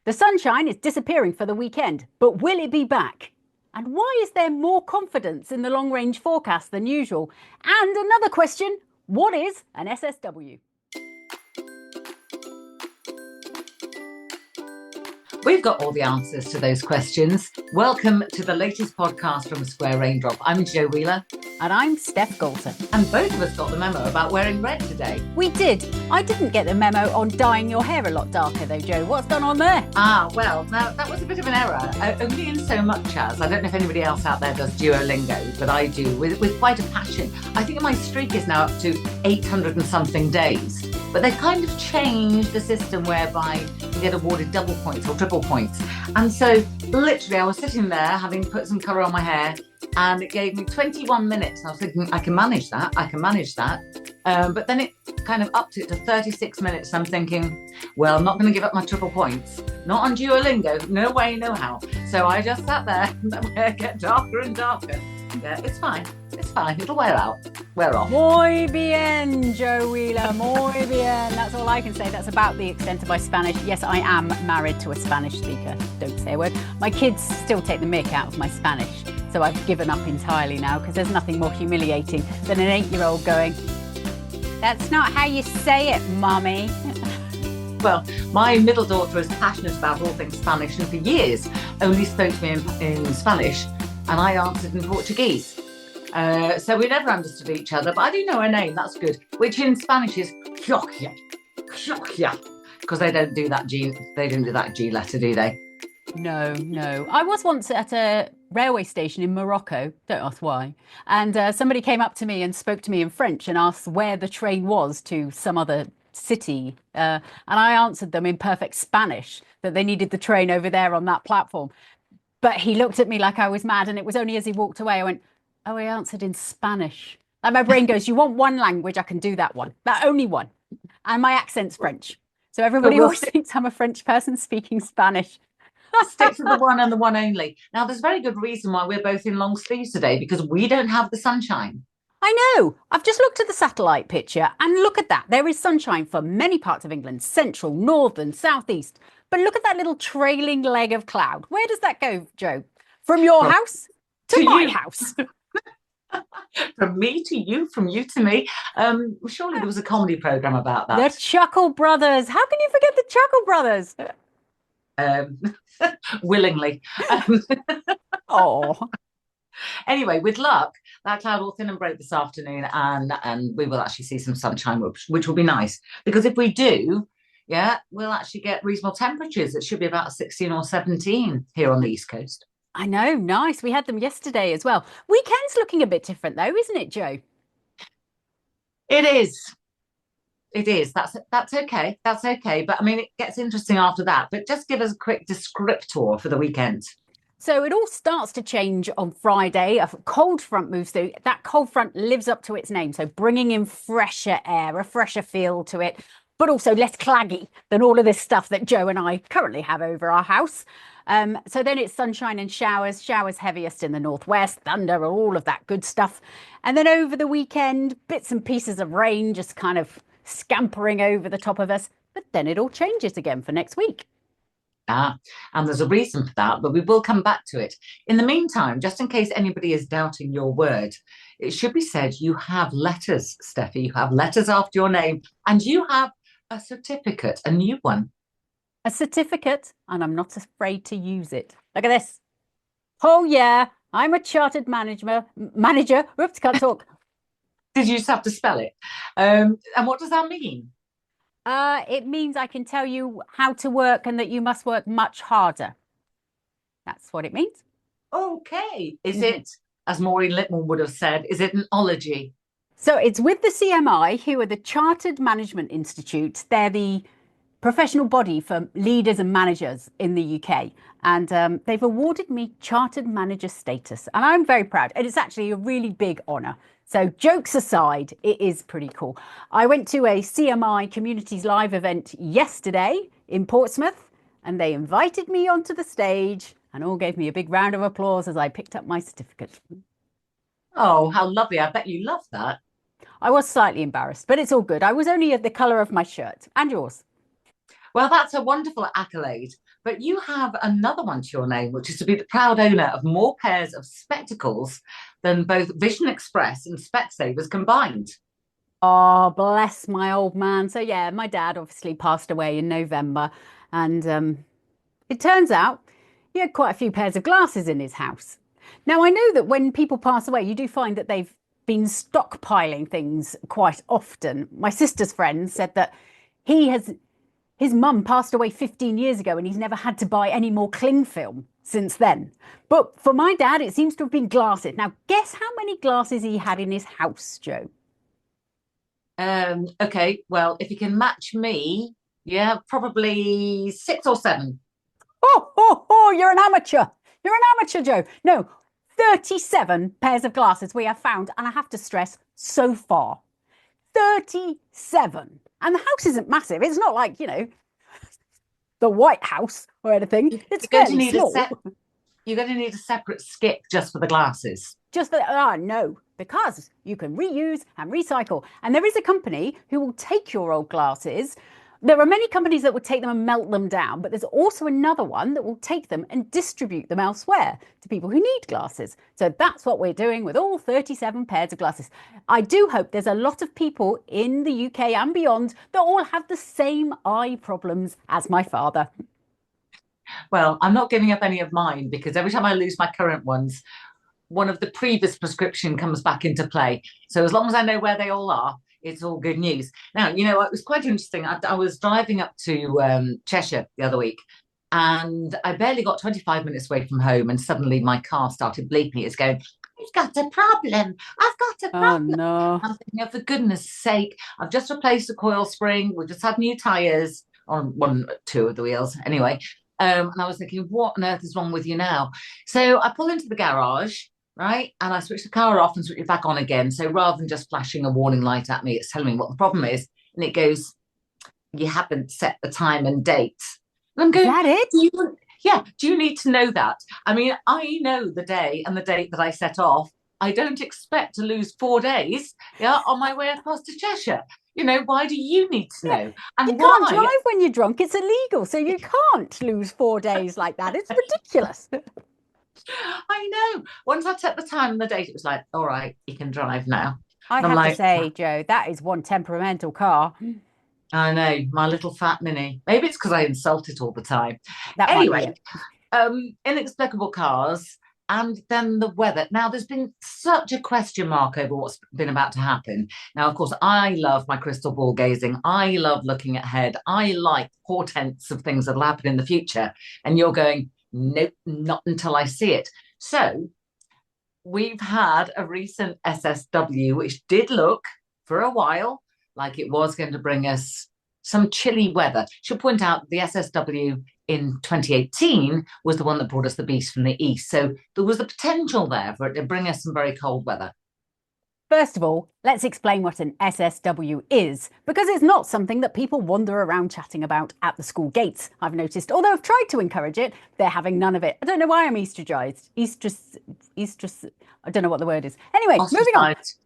The sunshine is disappearing for the weekend, but will it be back? And why is there more confidence in the long range forecast than usual? And another question, what is an SSW? We've got all the answers to those questions. Welcome to the latest podcast from Square Raindrop. I'm Jo Wheeler. And I'm Steff Galton. And both of us got the memo about wearing red today. We did. I didn't get the memo on dyeing your hair a lot darker though, Jo. What's gone on there? Well, now that was a bit of an error. Only in so much as, I don't know if anybody else out there does Duolingo, but I do with quite a passion. I think my streak is now up to 800 and something days. But they've kind of changed the system whereby you get awarded double points or triple points. And so literally I was sitting there having put some colour on my hair and it gave me 21 minutes. And I was thinking, I can manage that. But then it kind of upped it to 36 minutes. And I'm thinking, well, I'm not going to give up my triple points. Not on Duolingo. No way, no how. So I just sat there and let my hair get darker and darker. Yeah, it's fine. It'll wear off. Muy bien, Jo Wheeler. Muy bien. That's all I can say. That's about the extent of my Spanish. Yes, I am married to a Spanish speaker. Don't say a word. My kids still take the mick out of my Spanish. So I've given up entirely now because there's nothing more humiliating than an 8-year-old going, "That's not how you say it, Mummy." Well, my middle daughter is passionate about all things Spanish and for years only spoke to me in Spanish and I answered in Portuguese. So we never understood each other, but I do know her name, that's good, which in Spanish is Xioxia, because they don't do that G letter, do they? No. I was once at a railway station in Morocco, don't ask why, and somebody came up to me and spoke to me in French and asked where the train was to some other city, and I answered them in perfect Spanish that they needed the train over there on that platform. But he looked at me like I was mad, and it was only as he walked away I went, "Oh, I answered in Spanish." Like my brain goes, you want one language, I can do that one. That only one. And my accent's French. So everybody always thinks I'm a French person speaking Spanish. Stick to the one and the one only. Now, there's very good reason why we're both in long sleeves today, because we don't have the sunshine. I know. I've just looked at the satellite picture and look at that. There is sunshine for many parts of England, central, northern, southeast. But look at that little trailing leg of cloud. Where does that go, Jo? From your house to my house? From me to you, from you to me. Surely there was a comedy programme about that. The Chuckle Brothers. How can you forget the Chuckle Brothers? Willingly. Oh. Anyway, with luck, that cloud will thin and break this afternoon, and we will actually see some sunshine, which will be nice. Because if we do, we'll actually get reasonable temperatures. It should be about 16 or 17 here on the East Coast. I know, nice. We had them yesterday as well. Weekend's looking a bit different though, isn't it, Jo? It is. That's okay. But I mean, it gets interesting after that. But just give us a quick descriptor for the weekend. So it all starts to change on Friday. A cold front moves through. That cold front lives up to its name. So bringing in fresher air, a fresher feel to it, but also less claggy than all of this stuff that Jo and I currently have over our house. So then it's sunshine and showers heaviest in the northwest, thunder, all of that good stuff. And then over the weekend, bits and pieces of rain just kind of scampering over the top of us. But then it all changes again for next week. And there's a reason for that, but we will come back to it. In the meantime, just in case anybody is doubting your word, it should be said you have letters, Steffi. You have letters after your name, and you have a certificate, a new one. A certificate, and I'm not afraid to use it. Look at this. Oh yeah, I'm a chartered manager. Oops, can't talk. Did you just have to spell it? And what does that mean? It means I can tell you how to work and that you must work much harder. That's what it means. Okay. Is it, as Maureen Lipman would have said, is it an ology? So it's with the CMI, who are the Chartered Management Institute. They're the professional body for leaders and managers in the UK. And they've awarded me Chartered Manager status. And I'm very proud. And it's actually a really big honour. So jokes aside, it is pretty cool. I went to a CMI Communities Live event yesterday in Portsmouth, and they invited me onto the stage and all gave me a big round of applause as I picked up my certificate. Oh, how lovely. I bet you love that. I was slightly embarrassed, but it's all good. I was only the colour of my shirt. And yours. Well, that's a wonderful accolade. But you have another one to your name, which is to be the proud owner of more pairs of spectacles than both Vision Express and Specsavers combined. Oh, bless my old man. So yeah, my dad obviously passed away in November, and it turns out he had quite a few pairs of glasses in his house. Now, I know that when people pass away, you do find that they've been stockpiling things quite often. My sister's friend said that he has his mum passed away 15 years ago and he's never had to buy any more cling film since then. But for my dad, it seems to have been glasses. Now, guess how many glasses he had in his house, Joe? Okay, well, if you can match me, yeah, probably six or seven. You're an amateur. You're an amateur, Joe. No, 37 pairs of glasses we have found, and I have to stress, so far. 37. And the house isn't massive. It's not like, the White House or anything. It's You're going to fairly need small. you're going to need a separate skip just for the glasses. Just for, no, because you can reuse and recycle. And there is a company who will take your old glasses. There are many companies that would take them and melt them down, but there's also another one that will take them and distribute them elsewhere to people who need glasses. So that's what we're doing with all 37 pairs of glasses. I do hope there's a lot of people in the UK and beyond that all have the same eye problems as my father. Well, I'm not giving up any of mine because every time I lose my current ones, one of the previous prescription comes back into play. So as long as I know where they all are, it's all good news. Now, it was quite interesting. I was driving up to Cheshire the other week and I barely got 25 minutes away from home and suddenly my car started bleeping. It's going, I've got a problem. I've got a Oh, problem. no. I'm thinking, oh, for goodness sake, I've just replaced the coil spring. We've just had new tyres on two of the wheels. Anyway, and I was thinking, what on earth is wrong with you now? So I pull into the garage, right? And I switch the car off and switch it back on again. So rather than just flashing a warning light at me, it's telling me what the problem is. And it goes, you haven't set the time and date. And I'm Is going, that it? do you need to know that? I mean, I know the day and the date that I set off. I don't expect to lose 4 days, on my way across to Cheshire. Why do you need to Yeah. know? You And can't why? drive when you're drunk. It's illegal. So you can't lose 4 days like that. It's ridiculous. I know. Once I set the time and the date, it was like, all right, you can drive now. I And I'm have to like, say, Joe, that is one temperamental car. I know, my little fat mini. Maybe it's because I insult it all the time. That might be Anyway, it. inexplicable cars and then the weather. Now, there's been such a question mark over what's been about to happen. Now, of course, I love my crystal ball gazing. I love looking ahead. I like portents of things that'll happen in the future. And you're going, nope, not until I see it. So we've had a recent SSW, which did look for a while like it was going to bring us some chilly weather. Should point out the SSW in 2018 was the one that brought us the beast from the east. So there was the potential there for it to bring us some very cold weather. First of all, let's explain what an SSW is, because it's not something that people wander around chatting about at the school gates, I've noticed. Although I've tried to encourage it, they're having none of it. I don't know why I'm estrogized. I don't know what the word is. Anyway, moving on. Ostracized.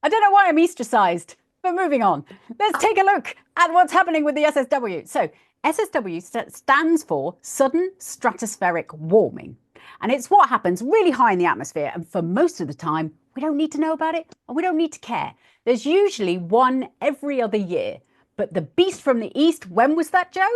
I don't know why I'm ostracized, but moving on. Let's take a look at what's happening with the SSW. So SSW stands for Sudden Stratospheric Warming. And it's what happens really high in the atmosphere. And for most of the time, we don't need to know about it and we don't need to care. There's usually one every other year. But the beast from the east, when was that, Joe?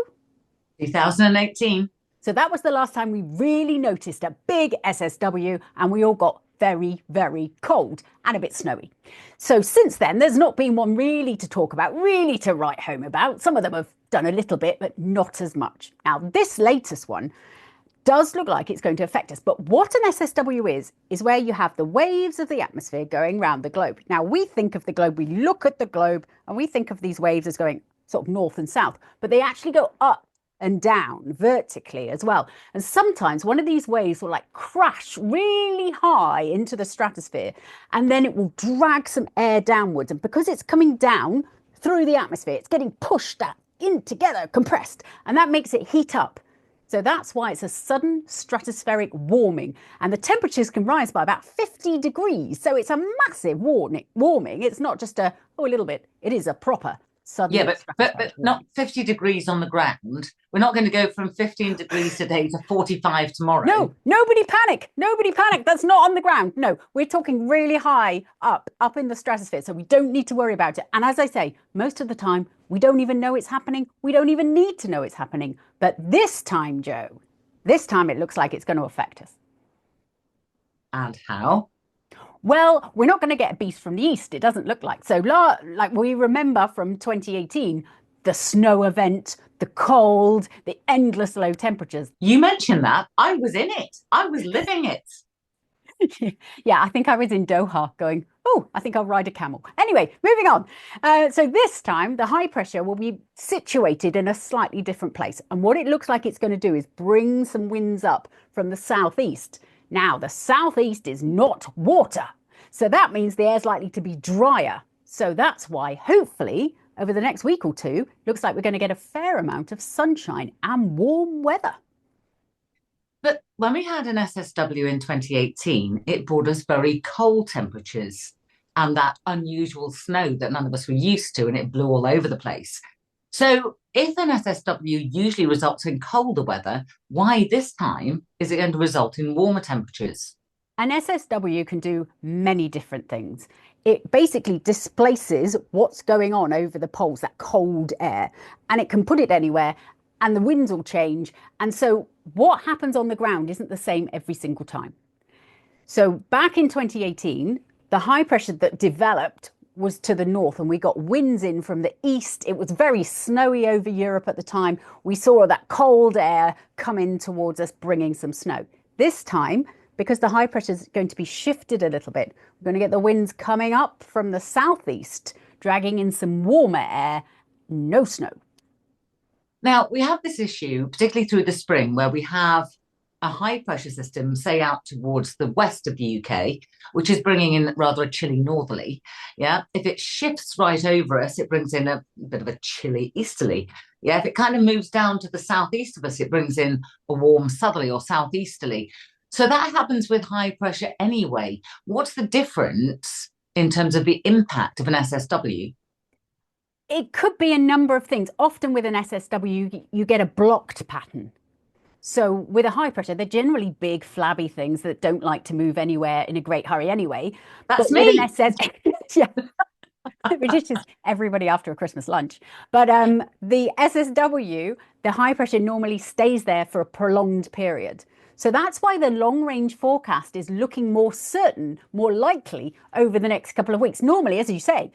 2018. So that was the last time we really noticed a big SSW and we all got very, very cold and a bit snowy. So since then, there's not been one really to talk about, really to write home about. Some of them have done a little bit, but not as much. Now, this latest one does look like it's going to affect us. But what an SSW is where you have the waves of the atmosphere going around the globe. Now, we think of the globe, we look at the globe, and we think of these waves as going sort of north and south, but they actually go up and down vertically as well. And sometimes one of these waves will like crash really high into the stratosphere, and then it will drag some air downwards. And because it's coming down through the atmosphere, it's getting pushed in together, compressed, and that makes it heat up. So that's why it's a sudden stratospheric warming. And the temperatures can rise by about 50 degrees. So it's a massive warming. It's not just a little bit. It is a proper Yeah, southern but stratosphere. not 50 degrees on the ground. We're not going to go from 15 degrees today to 45 tomorrow. No, nobody panic. Nobody panic. That's not on the ground. No, we're talking really high up in the stratosphere. So we don't need to worry about it. And as I say, most of the time, we don't even know it's happening. We don't even need to know it's happening. But this time, Joe, this time it looks like it's going to affect us. And how? Well, we're not going to get a beast from the east. It doesn't look like. So, like we remember from 2018, the snow event, the cold, the endless low temperatures. You mentioned that. I was in it. I was living it. Yeah, I think I was in Doha going, oh, I think I'll ride a camel. Anyway, moving on. So this time, the high pressure will be situated in a slightly different place. And what it looks like it's going to do is bring some winds up from the southeast. Now, the southeast is not water. So that means the air's likely to be drier. So that's why, hopefully, over the next week or two, looks like we're going to get a fair amount of sunshine and warm weather. But when we had an SSW in 2018, it brought us very cold temperatures and that unusual snow that none of us were used to, and it blew all over the place. So if an SSW usually results in colder weather, why this time is it going to result in warmer temperatures? An SSW can do many different things. It basically displaces what's going on over the poles, that cold air, and it can put it anywhere, and the winds will change. And so what happens on the ground isn't the same every single time. So back in 2018, the high pressure that developed was to the north, and we got winds in from the east. It was very snowy over Europe at the time. We saw that cold air come in towards us, bringing some snow. This time, because the high pressure is going to be shifted a little bit, we're going to get the winds coming up from the southeast, dragging in some warmer air, no snow. Now, we have this issue, particularly through the spring, where we have a high pressure system, say out towards the west of the UK, which is bringing in rather a chilly northerly. Yeah. If it shifts right over us, it brings in a bit of a chilly easterly. Yeah. If it kind of moves down to the southeast of us, it brings in a warm southerly or southeasterly. So that happens with high pressure anyway. What's the difference in terms of the impact of an SSW? It could be a number of things. Often with an SSW, you get a blocked pattern. So with a high pressure, they're generally big, flabby things that don't like to move anywhere in a great hurry anyway. That's but me. With an yeah. Which is just everybody after a Christmas lunch. But the SSW, the high pressure normally stays there for a prolonged period. So that's why the long range forecast is looking more certain, more likely over the next couple of weeks. Normally, as you say,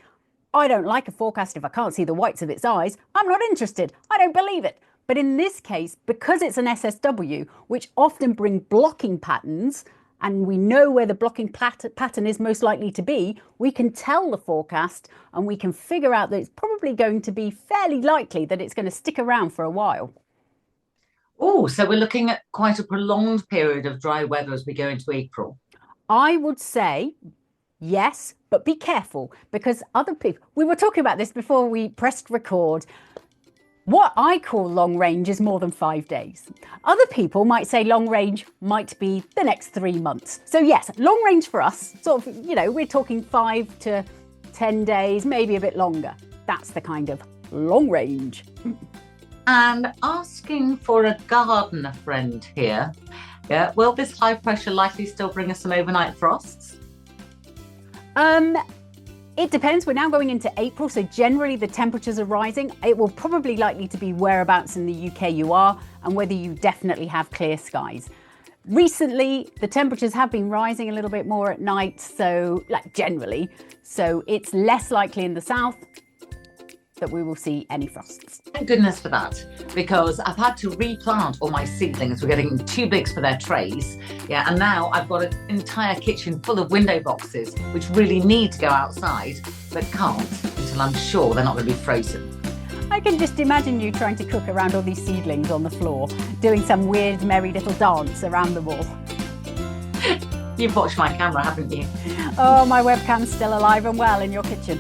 I don't like a forecast if I can't see the whites of its eyes. I'm not interested. I don't believe it. But in this case, because it's an SSW, which often bring blocking patterns, and we know where the blocking pattern is most likely to be, we can tell the forecast and we can figure out that it's probably going to be fairly likely that it's going to stick around for a while. Oh, so we're looking at quite a prolonged period of dry weather as we go into April. I would say yes, but be careful, because other people, we were talking about this before we pressed record. What I call long range is more than 5 days. Other people might say long range might be the next 3 months. So yes, long range for us, sort of, we're talking 5 to 10 days, maybe a bit longer. That's the kind of long range. And asking for a gardener friend here. Yeah, will this high pressure likely still bring us some overnight frosts? It depends. We're now going into April, so generally the temperatures are rising. It will probably likely to be whereabouts in the UK you are and whether you definitely have clear skies. Recently, the temperatures have been rising a little bit more at night, so generally. So it's less likely in the south that we will see any frosts. Thank goodness for that, because I've had to replant all my seedlings. We're getting too big for their trays. Yeah, and now I've got an entire kitchen full of window boxes, which really need to go outside, but can't until I'm sure they're not going to be frozen. I can just imagine you trying to cook around all these seedlings on the floor, doing some weird, merry little dance around the wall. You've watched my camera, haven't you? Oh, my webcam's still alive and well in your kitchen.